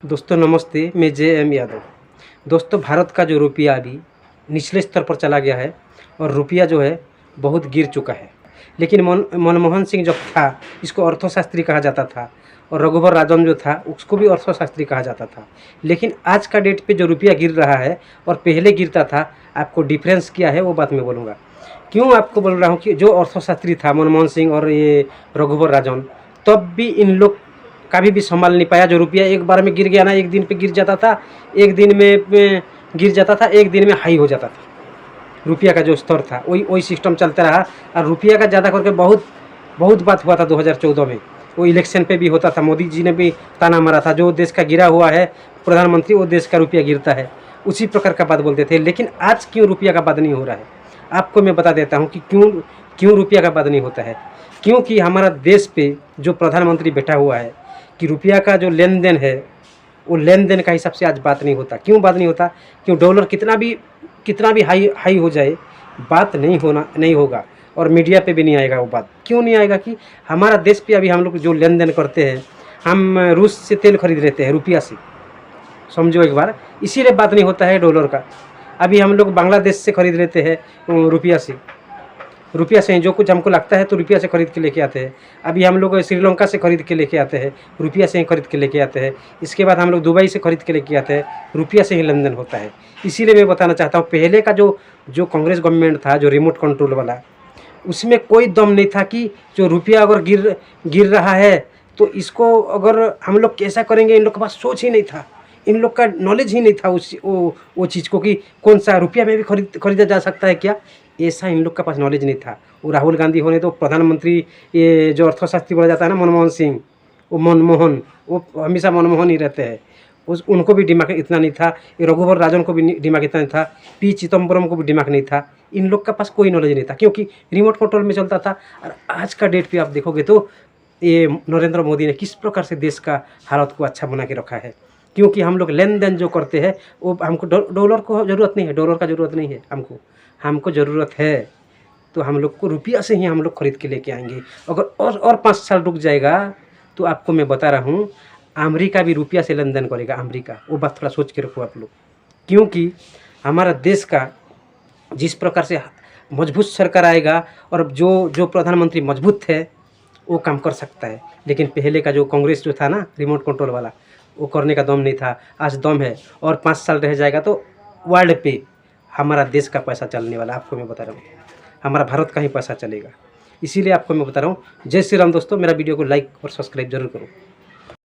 दोस्तों नमस्ते, मैं जे एम यादव। दोस्तों भारत का जो रुपया अभी निचले स्तर पर चला गया है और रुपया जो है बहुत गिर चुका है। लेकिन मनमोहन सिंह जब था इसको अर्थशास्त्री कहा जाता था और रघुवर राजन जो था उसको भी अर्थशास्त्री कहा जाता था। लेकिन आज का डेट पे जो रुपया गिर रहा है और पहले गिरता था, आपको डिफरेंस क्या है वो बात मैं बोलूँगा। क्यों आपको बोल रहा हूँ कि जो अर्थशास्त्री था मनमोहन सिंह और ये रघुवर राजन, तब भी इन लोग कभी भी संभाल नहीं पाया। जो रुपया एक बार में गिर गया ना, एक दिन पे गिर जाता था, एक दिन में गिर जाता था, एक दिन में हाई हो जाता था। रुपया का जो स्तर था वही सिस्टम चलता रहा और रुपया का ज़्यादा करके बहुत बहुत बात हुआ था 2014 में। वो इलेक्शन पे भी होता था, मोदी जी ने भी ताना मारा था, जो देश का गिरा हुआ है प्रधानमंत्री वो देश का रुपया गिरता है, उसी प्रकार का बात बोलते थे। लेकिन आज क्यों रुपया का बात नहीं हो रहा है, आपको मैं बता देता हूँ कि क्यों रुपया का बात नहीं होता है। क्योंकि हमारा देश पे जो प्रधानमंत्री बैठा हुआ है कि रुपया का जो लेन देन है वो लेन देन का हिसाब से आज बात नहीं होता। क्यों बात नहीं होता? क्यों डॉलर कितना भी हाई हो जाए बात नहीं होगा और मीडिया पे भी नहीं आएगा वो बात। क्यों नहीं आएगा? कि हमारा देश पे अभी हम लोग जो लेन देन करते हैं, हम रूस से तेल खरीद लेते हैं रुपया से, समझो एक बार, इसीलिए बात नहीं होता है डॉलर का। अभी हम लोग बांग्लादेश से खरीद लेते हैं रुपया से ही जो कुछ हमको लगता है तो रुपया से खरीद के लेके आते हैं। अभी हम लोग श्रीलंका से खरीद के लेके आते हैं, रुपया से ही खरीद के लेके आते हैं। इसके बाद हम लोग दुबई से खरीद के लेके आते हैं, रुपया से ही लेन देन होता है। इसीलिए मैं बताना चाहता हूँ, पहले का जो कांग्रेस गवर्नमेंट था, जो रिमोट कंट्रोल वाला, उसमें कोई दम नहीं था कि जो रुपया अगर गिर रहा है तो इसको अगर हम लोग कैसा करेंगे, इन लोग के पास सोच ही नहीं था, इन लोग का नॉलेज ही नहीं था वो चीज़ को कि कौन सा रुपया में भी खरीदा जा सकता है क्या, ऐसा इन लोग के पास नॉलेज नहीं था। वो राहुल गांधी होने तो प्रधानमंत्री, ये जो अर्थशास्त्री बोला जाता है ना मनमोहन सिंह, वो हमेशा मनमोहन ही रहते हैं। उनको भी दिमाग इतना नहीं था, ये रघुवर राजन को भी दिमाग इतना नहीं था, पी चिदम्बरम को भी दिमाग नहीं था। इन लोग के पास कोई नॉलेज नहीं था क्योंकि रिमोट कंट्रोल में चलता था। और आज का डेट पे आप देखोगे तो ये नरेंद्र मोदी ने किस प्रकार से देश का हालत को अच्छा बना के रखा है। क्योंकि हम लोग लेन देन जो करते हैं वो हमको डॉलर को ज़रूरत नहीं है, डॉलर का ज़रूरत नहीं है हमको ज़रूरत है तो हम लोग को रुपया से ही हम लोग खरीद के लेके आएंगे। अगर और 5 साल रुक जाएगा तो आपको मैं बता रहा हूँ, अमेरिका भी रुपया से लेन देन करेगा। अमेरिका, वो बात थोड़ा सोच के रखो आप लोग। क्योंकि हमारा देश का जिस प्रकार से मजबूत सरकार आएगा और जो प्रधानमंत्री मजबूत है वो काम कर सकता है। लेकिन पहले का जो कांग्रेस जो था ना रिमोट कंट्रोल वाला, वो करने का दम नहीं था। आज दम है और 5 साल रह जाएगा तो वर्ल्ड पे हमारा देश का पैसा चलने वाला, आपको मैं बता रहा हूँ, हमारा भारत का ही पैसा चलेगा। इसीलिए आपको मैं बता रहा हूँ। जय श्री राम दोस्तों, मेरा वीडियो को लाइक और सब्सक्राइब जरूर करो।